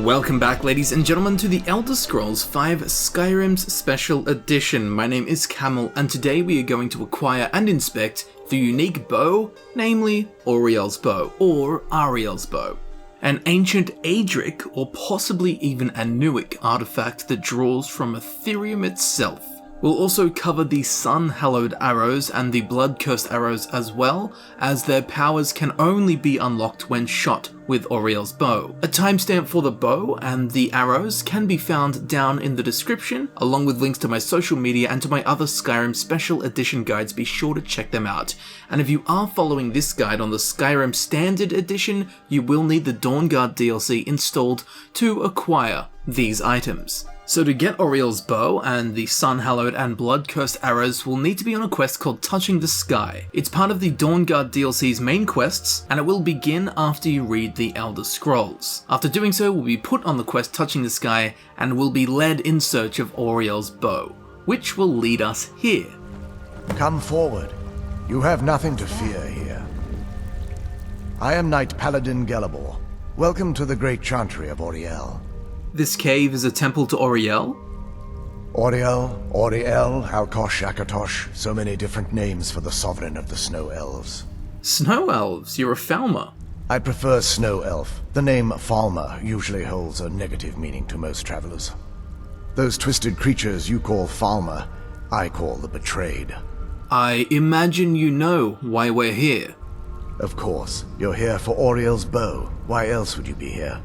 Welcome back, ladies and gentlemen, to the Elder Scrolls V Skyrim's Special Edition. My name is Camel, and today we are going to acquire and inspect the unique bow, namely Auriel's bow, or Auriel's bow. An ancient Aedric, or possibly even Anuic artifact that draws from Ethereum itself. We'll also cover the Sunhallowed Arrows and the Bloodcursed Arrows, as well as their powers can only be unlocked when shot with Auriel's bow. A timestamp for the bow and the arrows can be found down in the description, along with links to my social media and to my other Skyrim Special Edition guides. Be sure to check them out. And if you are following this guide on the Skyrim Standard Edition, you will need the Dawnguard DLC installed to acquire these items. So to get Auriel's bow and the Sunhallowed and Bloodcursed Arrows, we'll need to be on a quest called Touching the Sky. It's part of the Dawnguard DLC's main quests, and it will begin after you read the Elder Scrolls. After doing so, we'll be put on the quest Touching the Sky, and will be led in search of Auriel's bow, which will lead us here. Come forward. You have nothing to fear here. I am Knight-Paladin Gelebor. Welcome to the great Chantry of Auriel. This cave is a temple to Auriel? Auriel, Halkosh, Akatosh, so many different names for the sovereign of the Snow Elves. Snow Elves? You're a Falmer. I prefer Snow Elf. The name Falmer usually holds a negative meaning to most travelers. Those twisted creatures you call Falmer, I call the Betrayed. I imagine you know why we're here. Of course, you're here for Auriel's bow. Why else would you be here?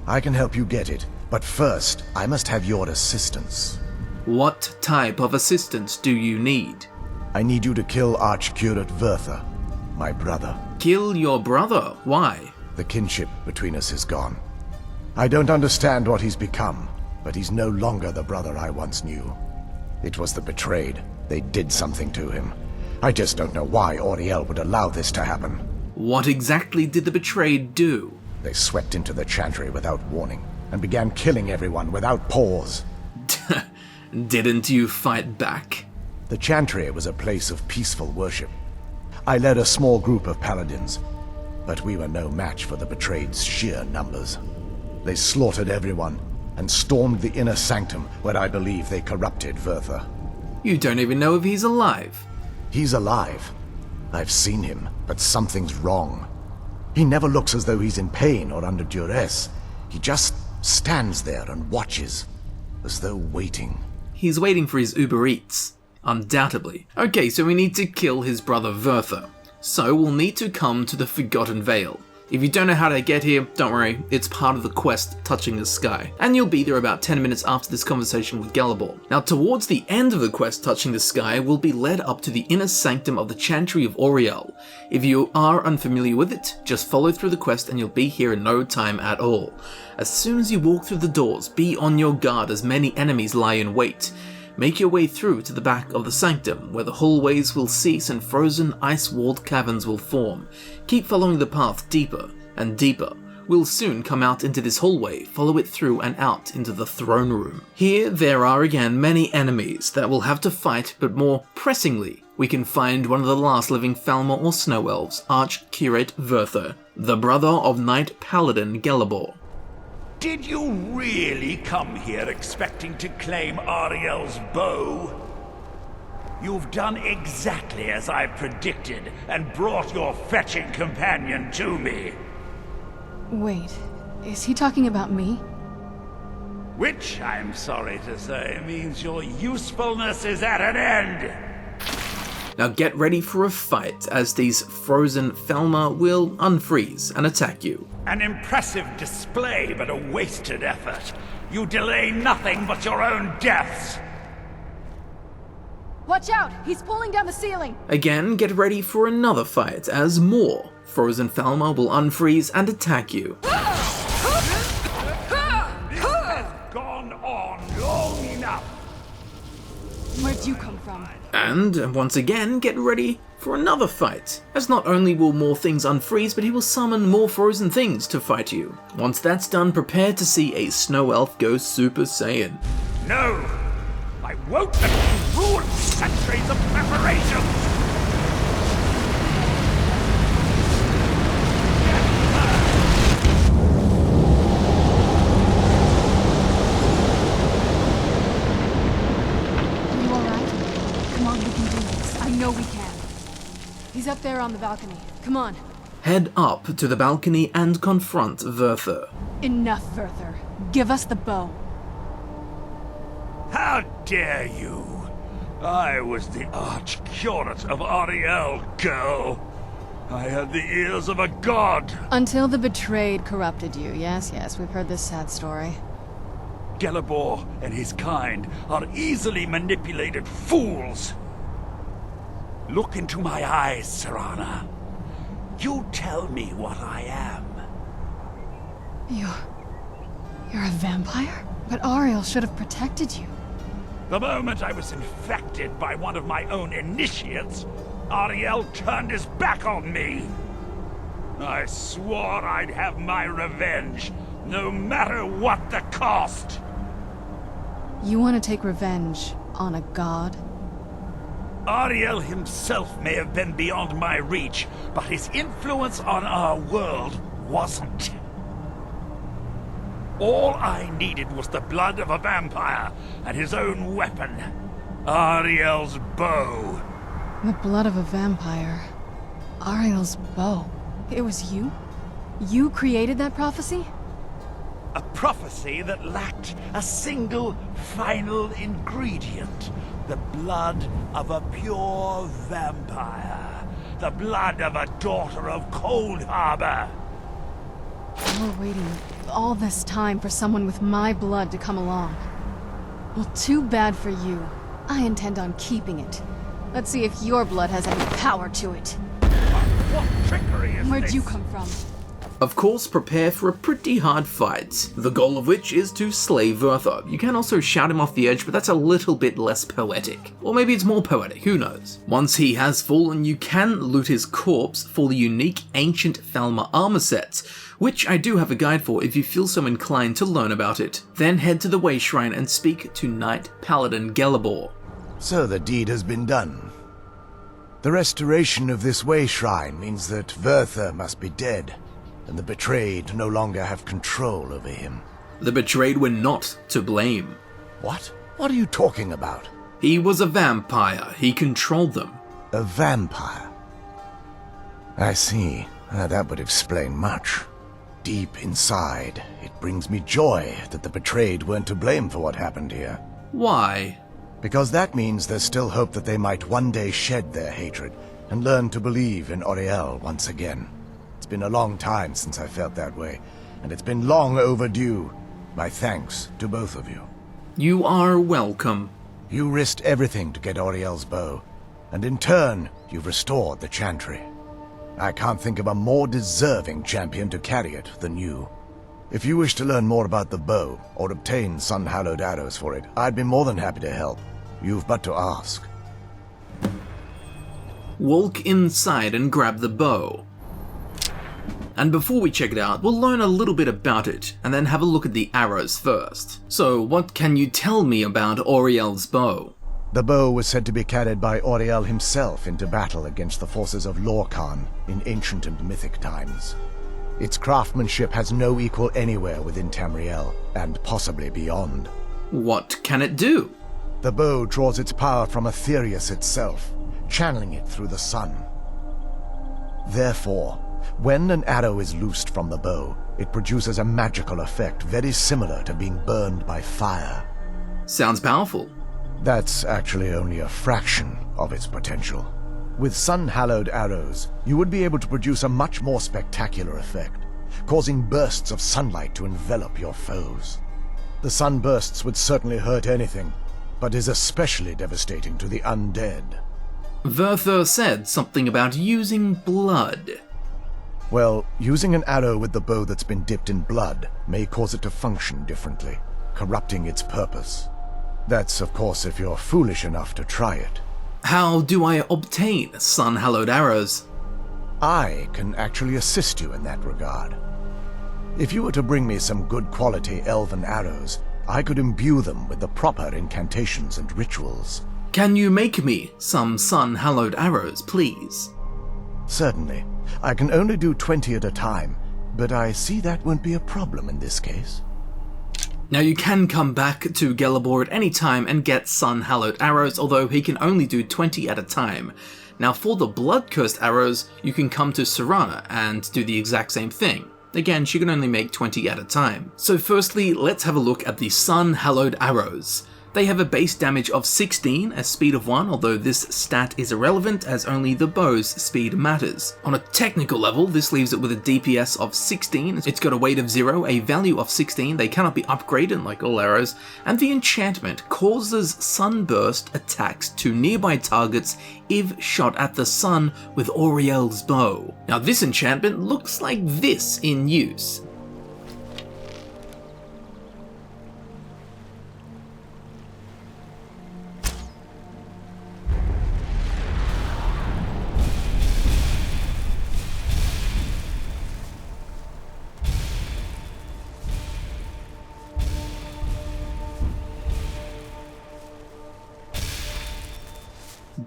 I can help you get it. But first, I must have your assistance. What type of assistance do you need? I need you to kill Arch-Curate Vyrthur, my brother. Kill your brother? Why? The kinship between us is gone. I don't understand what he's become, but he's no longer the brother I once knew. It was the Betrayed. They did something to him. I just don't know why Auriel would allow this to happen. What exactly did the Betrayed do? They swept into the Chantry without warning, and began killing everyone without pause. Didn't you fight back? The Chantry was a place of peaceful worship. I led a small group of paladins, but we were no match for the Betrayed's sheer numbers. They slaughtered everyone, and stormed the inner Sanctum, where I believe they corrupted Vyrthur. You don't even know if he's alive. He's alive. I've seen him, but something's wrong. He never looks as though he's in pain or under duress. He just stands there and watches, as though waiting. He's waiting for his Uber Eats, undoubtedly. Okay, so we need to kill his brother Vyrthur. So we'll need to come to the Forgotten Vale. If you don't know how to get here, don't worry, it's part of the quest Touching the Sky, and you'll be there about 10 minutes after this conversation with Gelebor. Now, towards the end of the quest Touching the Sky, we'll be led up to the inner sanctum of the Chantry of Auriel. If you are unfamiliar with it, just follow through the quest and you'll be here in no time at all. As soon as you walk through the doors, be on your guard as many enemies lie in wait. Make your way through to the back of the sanctum, where the hallways will cease and frozen ice-walled caverns will form. Keep following the path deeper and deeper. We'll soon come out into this hallway, follow it through and out into the throne room. Here there are again many enemies that we'll have to fight, but more pressingly, we can find one of the last living Falmer or Snow Elves, Arch-Curate Vyrthur, the brother of Knight-Paladin Gelebor. Did you really come here expecting to claim Auriel's bow? You've done exactly as I predicted and brought your fetching companion to me. Wait, is he talking about me? Which, I'm sorry to say, means your usefulness is at an end. Now get ready for a fight, as these frozen Falmer will unfreeze and attack you. An impressive display, but a wasted effort. You delay nothing but your own deaths. Watch out! He's pulling down the ceiling! Again, get ready for another fight, as more frozen Falmer will unfreeze and attack you. This has gone on long enough. Where'd you come from? And once again, get ready for another fight, as not only will more things unfreeze, but he will summon more frozen things to fight you. Once that's done, prepare to see a Snow Elf go Super Saiyan. No! I won't let you ruin centuries of preparation! know we can. He's up there on the balcony. Come on. Head up to the balcony and confront Vyrthur. Enough, Vyrthur. Give us the bow. How dare you? I was the Arch-Curate of Auriel, girl. I had the ears of a god. Until the betrayed corrupted you. Yes, we've heard this sad story. Gelebor and his kind are easily manipulated fools. Look into my eyes, Serana. You tell me what I am. You're a vampire? But Auriel should have protected you. The moment I was infected by one of my own initiates, Auriel turned his back on me. I swore I'd have my revenge, no matter what the cost. You want to take revenge on a god? Auriel himself may have been beyond my reach, but his influence on our world wasn't. All I needed was the blood of a vampire and his own weapon, Auriel's bow. The blood of a vampire. Auriel's bow. It was you? You created that prophecy? A prophecy that lacked a single final ingredient. The blood of a pure vampire. The blood of a daughter of Cold Harbor. We're waiting all this time for someone with my blood to come along. Well, too bad for you. I intend on keeping it. Let's see if your blood has any power to it. What trickery is Where'd this? you come from? Of course, prepare for a pretty hard fight, the goal of which is to slay Vyrthur. You can also shout him off the edge, but that's a little bit less poetic. Or maybe it's more poetic, who knows. Once he has fallen, you can loot his corpse for the unique Ancient Thalma armor set, which I do have a guide for if you feel so inclined to learn about it. Then head to the Way Shrine and speak to Knight-Paladin Gelebor. So the deed has been done. The restoration of this Way Shrine means that Vyrthur must be dead, and the betrayed no longer have control over him. The betrayed were not to blame. What? What are you talking about? He was a vampire. He controlled them. A vampire? I see. That would explain much. Deep inside, it brings me joy that the betrayed weren't to blame for what happened here. Why? Because that means there's still hope that they might one day shed their hatred and learn to believe in Auriel once again. It's been a long time since I felt that way, and it's been long overdue. My thanks to both of you. You are welcome. You risked everything to get Auriel's bow, and in turn, you've restored the Chantry. I can't think of a more deserving champion to carry it than you. If you wish to learn more about the bow, or obtain Sunhallowed Arrows for it, I'd be more than happy to help. You've but to ask. Walk inside and grab the bow. And before we check it out, we'll learn a little bit about it, and then have a look at the arrows first. So, what can you tell me about Auriel's bow? The bow was said to be carried by Auriel himself into battle against the forces of Lorkhan in ancient and mythic times. Its craftsmanship has no equal anywhere within Tamriel, and possibly beyond. What can it do? The bow draws its power from Aetherius itself, channeling it through the sun. Therefore, when an arrow is loosed from the bow, it produces a magical effect very similar to being burned by fire. Sounds powerful. That's actually only a fraction of its potential. With Sunhallowed Arrows, you would be able to produce a much more spectacular effect, causing bursts of sunlight to envelop your foes. The sunbursts would certainly hurt anything, but is especially devastating to the undead. Vyrthur said something about using blood. Well, using an arrow with the bow that's been dipped in blood may cause it to function differently, corrupting its purpose. That's, of course, if you're foolish enough to try it. How do I obtain Sunhallowed Arrows? I can actually assist you in that regard. If you were to bring me some good quality elven arrows, I could imbue them with the proper incantations and rituals. Can you make me some Sunhallowed Arrows, please? Certainly. I can only do 20 at a time, but I see that won't be a problem in this case. Now you can come back to Gelebor at any time and get Sunhallowed Arrows, although he can only do 20 at a time. Now for the Bloodcursed Arrows, you can come to Serana and do the exact same thing. Again, she can only make 20 at a time. So firstly, let's have a look at the Sunhallowed Arrows. They have a base damage of 16, a speed of 1, although this stat is irrelevant as only the bow's speed matters. On a technical level, this leaves it with a DPS of 16, it's got a weight of 0, a value of 16, they cannot be upgraded like all arrows, and the enchantment causes sunburst attacks to nearby targets if shot at the sun with Auriel's bow. Now this enchantment looks like this in use.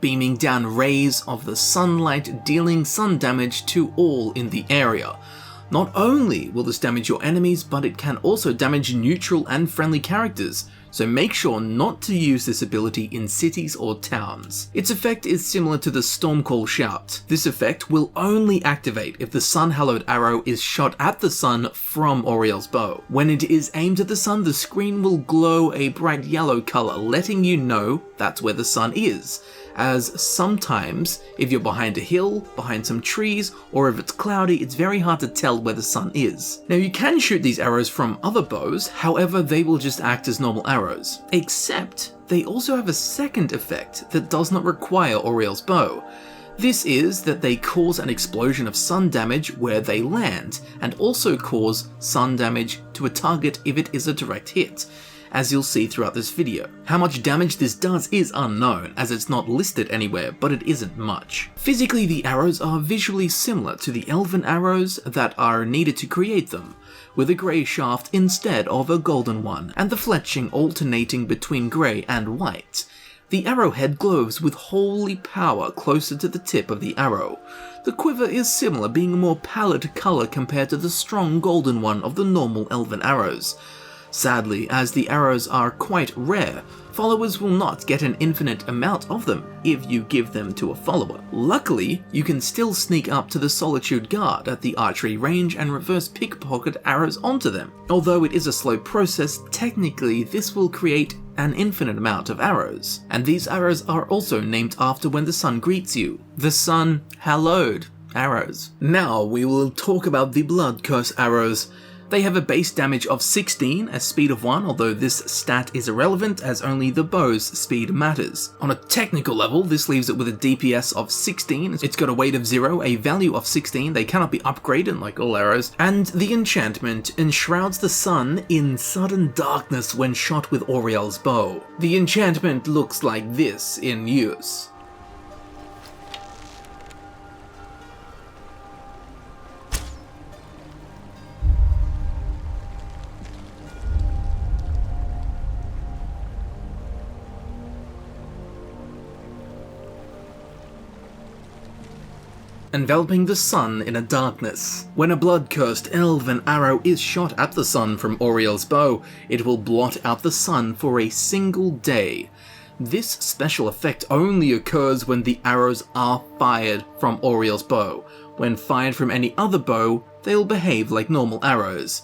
Beaming down rays of the sunlight, dealing sun damage to all in the area. Not only will this damage your enemies, but it can also damage neutral and friendly characters, so make sure not to use this ability in cities or towns. Its effect is similar to the Stormcall Shout. This effect will only activate if the Sunhallowed Arrow is shot at the sun from Auriel's bow. When it is aimed at the sun, the screen will glow a bright yellow color, letting you know that's where the sun is, as sometimes, if you're behind a hill, behind some trees, or if it's cloudy, it's very hard to tell where the sun is. Now you can shoot these arrows from other bows, however they will just act as normal arrows, except they also have a second effect that does not require Auriel's bow. This is that they cause an explosion of sun damage where they land, and also cause sun damage to a target if it is a direct hit, as you'll see throughout this video. How much damage this does is unknown, as it's not listed anywhere, but it isn't much. Physically, the arrows are visually similar to the elven arrows that are needed to create them, with a grey shaft instead of a golden one, and the fletching alternating between grey and white. The arrowhead glows with holy power closer to the tip of the arrow. The quiver is similar, being a more pallid colour compared to the strong golden one of the normal elven arrows. Sadly, as the arrows are quite rare, followers will not get an infinite amount of them if you give them to a follower. Luckily, you can still sneak up to the Solitude Guard at the archery range and reverse pickpocket arrows onto them. Although it is a slow process, technically this will create an infinite amount of arrows. And these arrows are also named after when the sun greets you, the Sunhallowed Arrows. Now we will talk about the Bloodcursed Arrows. They have a base damage of 16, a speed of 1, although this stat is irrelevant as only the bow's speed matters. On a technical level, this leaves it with a DPS of 16, it's got a weight of 0, a value of 16, they cannot be upgraded like all arrows, and the enchantment enshrouds the sun in sudden darkness when shot with Auriel's bow. The enchantment looks like this in use. Enveloping the sun in a darkness. When a blood-cursed elven arrow is shot at the sun from Auriel's bow, it will blot out the sun for a single day. This special effect only occurs when the arrows are fired from Auriel's bow. When fired from any other bow, they will behave like normal arrows.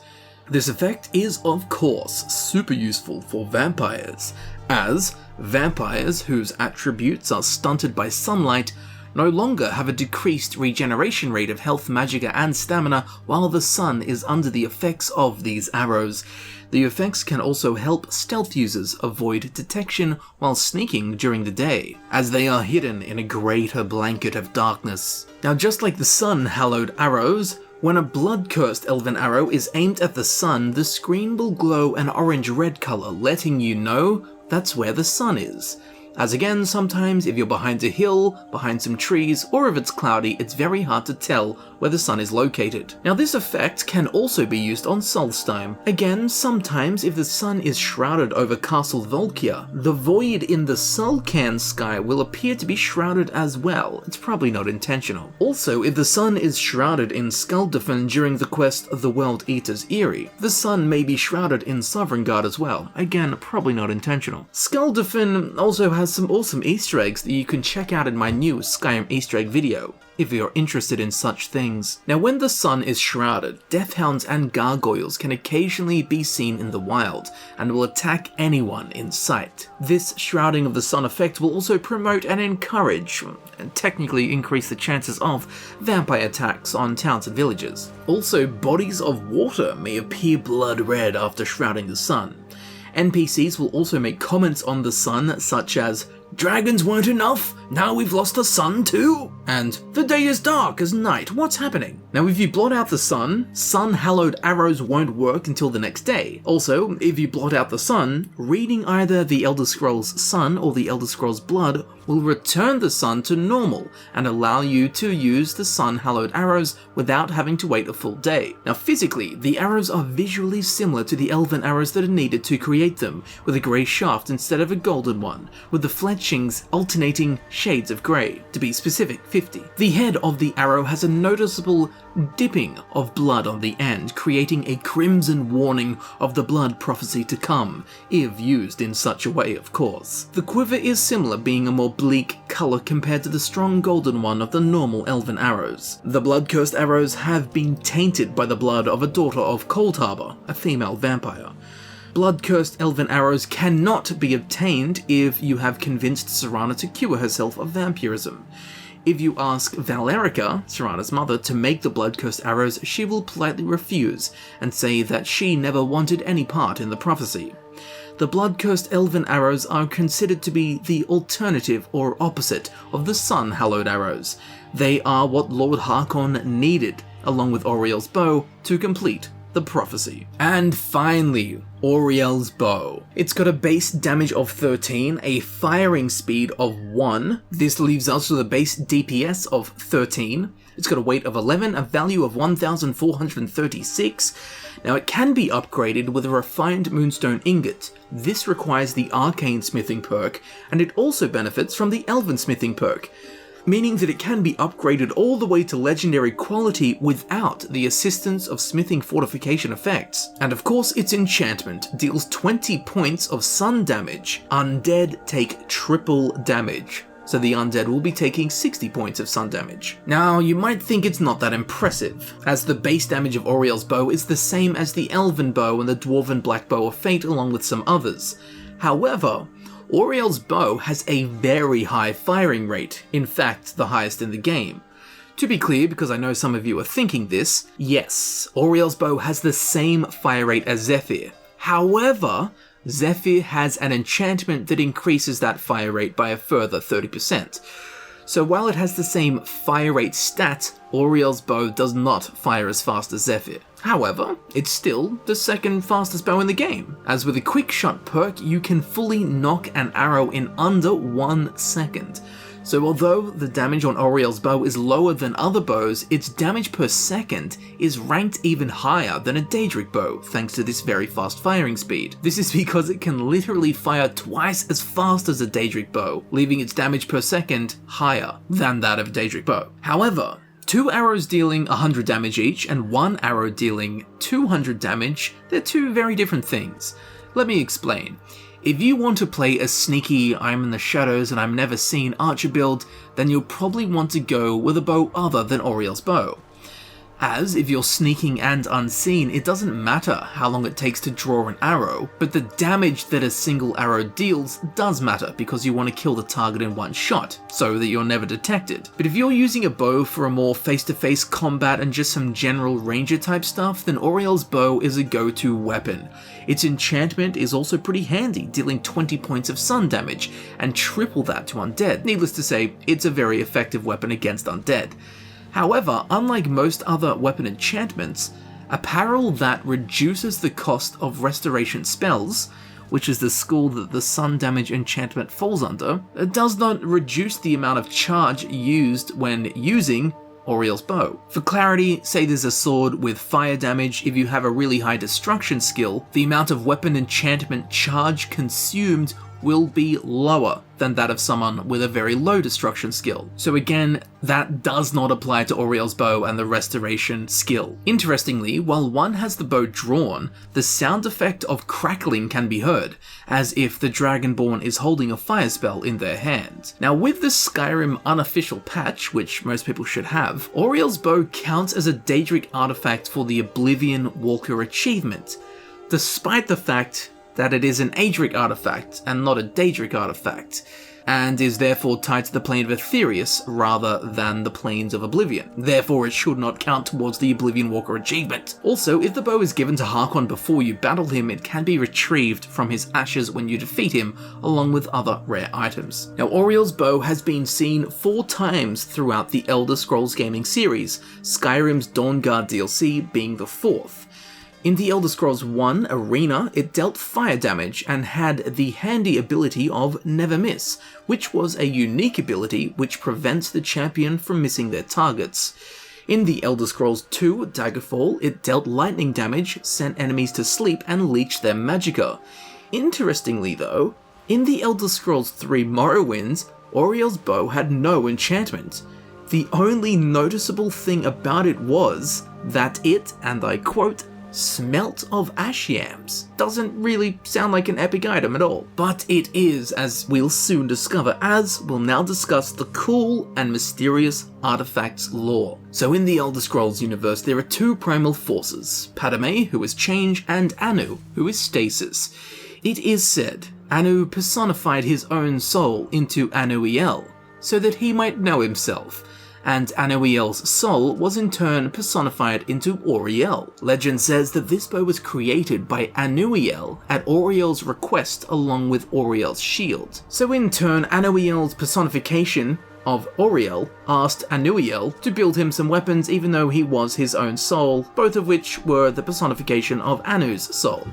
This effect is, of course, super useful for vampires, as vampires whose attributes are stunted by sunlight no longer have a decreased regeneration rate of health, magicka, and stamina while the sun is under the effects of these arrows. The effects can also help stealth users avoid detection while sneaking during the day, as they are hidden in a greater blanket of darkness. Now, just like the Sunhallowed Arrows, when a blood-cursed elven arrow is aimed at the sun, the screen will glow an orange-red color, letting you know that's where the sun is. As again, sometimes if you're behind a hill, behind some trees, or if it's cloudy, it's very hard to tell where the sun is located. Now this effect can also be used on Solstheim. Again, sometimes if the sun is shrouded over Castle Volkia, the void in the Sulcan sky will appear to be shrouded as well. It's probably not intentional. Also, if the sun is shrouded in Skuldafn during the quest of the World Eater's Eyrie, the sun may be shrouded in Sovngarde as well. Again, probably not intentional. Skuldafn also has has some awesome Easter eggs that you can check out in my new Skyrim Easter egg video, if you're interested in such things. Now, when the sun is shrouded, deathhounds and gargoyles can occasionally be seen in the wild, and will attack anyone in sight. This shrouding of the sun effect will also promote and encourage, and technically increase the chances of vampire attacks on towns and villages. Also, bodies of water may appear blood red after shrouding the sun. NPCs will also make comments on the sun, such as, "Dragons weren't enough, now we've lost the sun too?" And, "The day is dark as night, what's happening?" Now, if you blot out the sun, Sunhallowed Arrows won't work until the next day. Also, if you blot out the sun, reading either the Elder Scrolls Sun or the Elder Scrolls Blood will return the sun to normal and allow you to use the Sunhallowed Arrows without having to wait a full day. Now, physically, the arrows are visually similar to the elven arrows that are needed to create them, with a grey shaft instead of a golden one, with the fletchings alternating shades of grey, to be specific, 50. The head of the arrow has a noticeable dipping of blood on the end, creating a crimson warning of the blood prophecy to come, if used in such a way, of course. The quiver is similar, being a more bleak colour compared to the strong golden one of the normal elven arrows. The Bloodcursed Arrows have been tainted by the blood of a daughter of Cold Harbor, a female vampire. Blood-cursed elven arrows cannot be obtained if you have convinced Serana to cure herself of vampirism. If you ask Valerica, Serana's mother, to make the blood-cursed arrows, she will politely refuse and say that she never wanted any part in the prophecy. The blood-cursed elven arrows are considered to be the alternative or opposite of the Sunhallowed Arrows. They are what Lord Harkon needed, along with Auriel's bow, to complete the prophecy. And finally, Auriel's bow. It's got a base damage of 13, a firing speed of 1. This leaves us with a base DPS of 13. It's got a weight of 11, a value of 1,436. Now, it can be upgraded with a refined moonstone ingot. This requires the arcane smithing perk, and it also benefits from the elven smithing perk, meaning that it can be upgraded all the way to legendary quality without the assistance of smithing fortification effects. And of course, its enchantment deals 20 points of sun damage. Undead take triple damage, so the undead will be taking 60 points of sun damage. Now, you might think it's not that impressive, as the base damage of Auriel's bow is the same as the elven bow and the dwarven black bow of fate, along with some others. However, Auriel's bow has a very high firing rate, in fact the highest in the game. To be clear, because I know some of you are thinking this, yes, Auriel's bow has the same fire rate as Zephyr. However, Zephyr has an enchantment that increases that fire rate by a further 30%. So while it has the same fire rate stat, Auriel's bow does not fire as fast as Zephyr. However, it's still the second fastest bow in the game, as with a quick shot perk you can fully knock an arrow in under 1 second. So although the damage on Auriel's bow is lower than other bows, its damage per second is ranked even higher than a Daedric bow, thanks to this very fast firing speed. This is because it can literally fire twice as fast as a Daedric bow, leaving its damage per second higher than that of a Daedric bow. However, 2 arrows dealing 100 damage each and 1 arrow dealing 200 damage, they're two very different things. Let me explain. If you want to play a sneaky I'm in the shadows and I'm never seen archer build, then you'll probably want to go with a bow other than Auriel's bow. As if you're sneaking and unseen, it doesn't matter how long it takes to draw an arrow, but the damage that a single arrow deals does matter because you want to kill the target in one shot, so that you're never detected. But if you're using a bow for a more face-to-face combat and just some general ranger type stuff, then Auriel's bow is a go-to weapon. Its enchantment is also pretty handy, dealing 20 points of sun damage, and triple that to undead. Needless to say, it's a very effective weapon against undead. However, unlike most other weapon enchantments, apparel that reduces the cost of restoration spells, which is the school that the sun damage enchantment falls under, does not reduce the amount of charge used when using Auriel's bow. For clarity, say there's a sword with fire damage, if you have a really high destruction skill, the amount of weapon enchantment charge consumed will be lower than that of someone with a very low destruction skill. So again, that does not apply to Auriel's bow and the restoration skill. Interestingly, while one has the bow drawn, the sound effect of crackling can be heard, as if the Dragonborn is holding a fire spell in their hand. Now with the Skyrim unofficial patch, which most people should have, Auriel's bow counts as a Daedric artifact for the Oblivion Walker achievement, despite the fact that it is an Aedric artifact and not a Daedric artifact, and is therefore tied to the plane of Aetherius rather than the planes of Oblivion. Therefore it should not count towards the Oblivion Walker achievement. Also, if the bow is given to Harkon before you battle him, it can be retrieved from his ashes when you defeat him, along with other rare items. Now Auriel's bow has been seen 4 times throughout the Elder Scrolls gaming series, Skyrim's Dawnguard DLC being the 4th. In the Elder Scrolls 1 Arena, it dealt fire damage and had the handy ability of Never Miss, which was a unique ability which prevents the champion from missing their targets. In the Elder Scrolls 2 Daggerfall, it dealt lightning damage, sent enemies to sleep, and leached their magicka. Interestingly though, in the Elder Scrolls 3 Morrowind, Auriel's bow had no enchantment. The only noticeable thing about it was that it, and I quote, smelt of ash yams. Doesn't really sound like an epic item at all. But it is, as we'll soon discover, as we'll now discuss the cool and mysterious artifact's lore. So in the Elder Scrolls universe, there are 2 primal forces, Padme, who is change, and Anu, who is stasis. It is said Anu personified his own soul into Anuiel, so that he might know himself, and Anuiel's soul was in turn personified into Auriel. Legend says that this bow was created by Anuiel at Auriel's request along with Auriel's shield. So in turn, Anuiel's personification of Auriel asked Anuiel to build him some weapons even though he was his own soul, both of which were the personification of Anu's soul.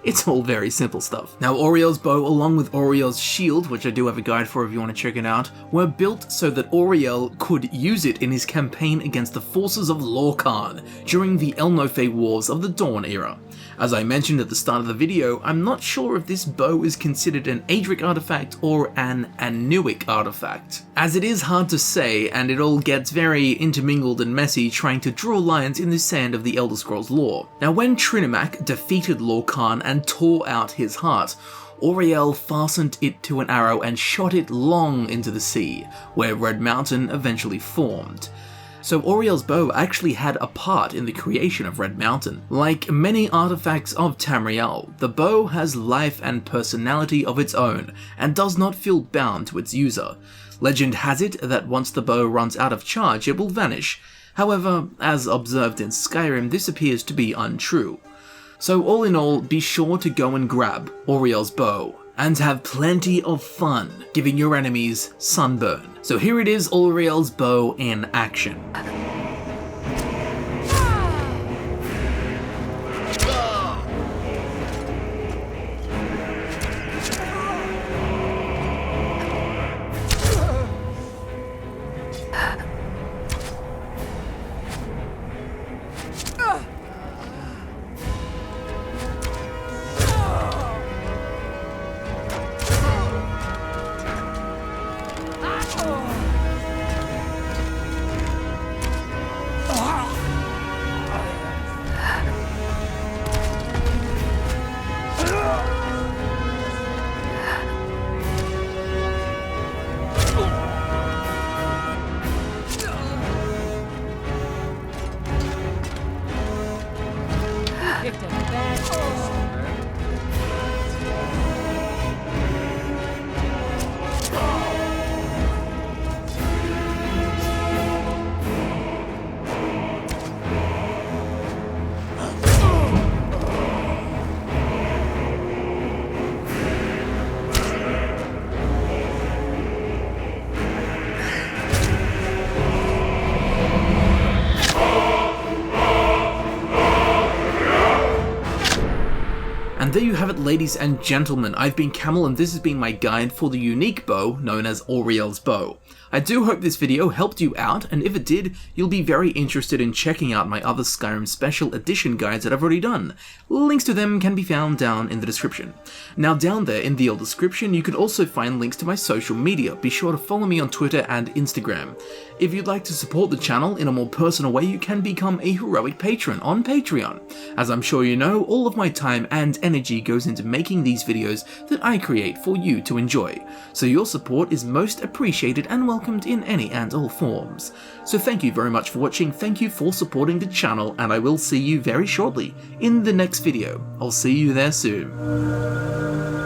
It's all very simple stuff. Now Auriel's bow along with Auriel's shield, which I do have a guide for if you want to check it out, were built so that Auriel could use it in his campaign against the forces of Lorkhan during the Elnofe Wars of the Dawn era. As I mentioned at the start of the video, I'm not sure if this bow is considered an Aedric artifact or an Anuic artifact, as it is hard to say and it all gets very intermingled and messy trying to draw lines in the sand of the Elder Scrolls lore. Now when Trinimac defeated Lorkhan and tore out his heart, Auriel fastened it to an arrow and shot it long into the sea, where Red Mountain eventually formed. So Auriel's bow actually had a part in the creation of Red Mountain. Like many artifacts of Tamriel, the bow has life and personality of its own, and does not feel bound to its user. Legend has it that once the bow runs out of charge, it will vanish. However, as observed in Skyrim, this appears to be untrue. So all in all, be sure to go and grab Auriel's bow, and have plenty of fun giving your enemies sunburn. So here it is, Auriel's bow in action. There you have it, ladies and gentlemen, I've been Camel and this has been my guide for the unique bow known as Auriel's bow. I do hope this video helped you out, and if it did, you'll be very interested in checking out my other Skyrim Special Edition guides that I've already done. Links to them can be found down in the description. Now down there in the description you can also find links to my social media. Be sure to follow me on Twitter and Instagram. If you'd like to support the channel in a more personal way, you can become a heroic patron on Patreon. As I'm sure you know, all of my time and energy goes into making these videos that I create for you to enjoy, so your support is most appreciated and welcomed in any and all forms. So thank you very much for watching, thank you for supporting the channel, and I will see you very shortly in the next video. I'll see you there soon.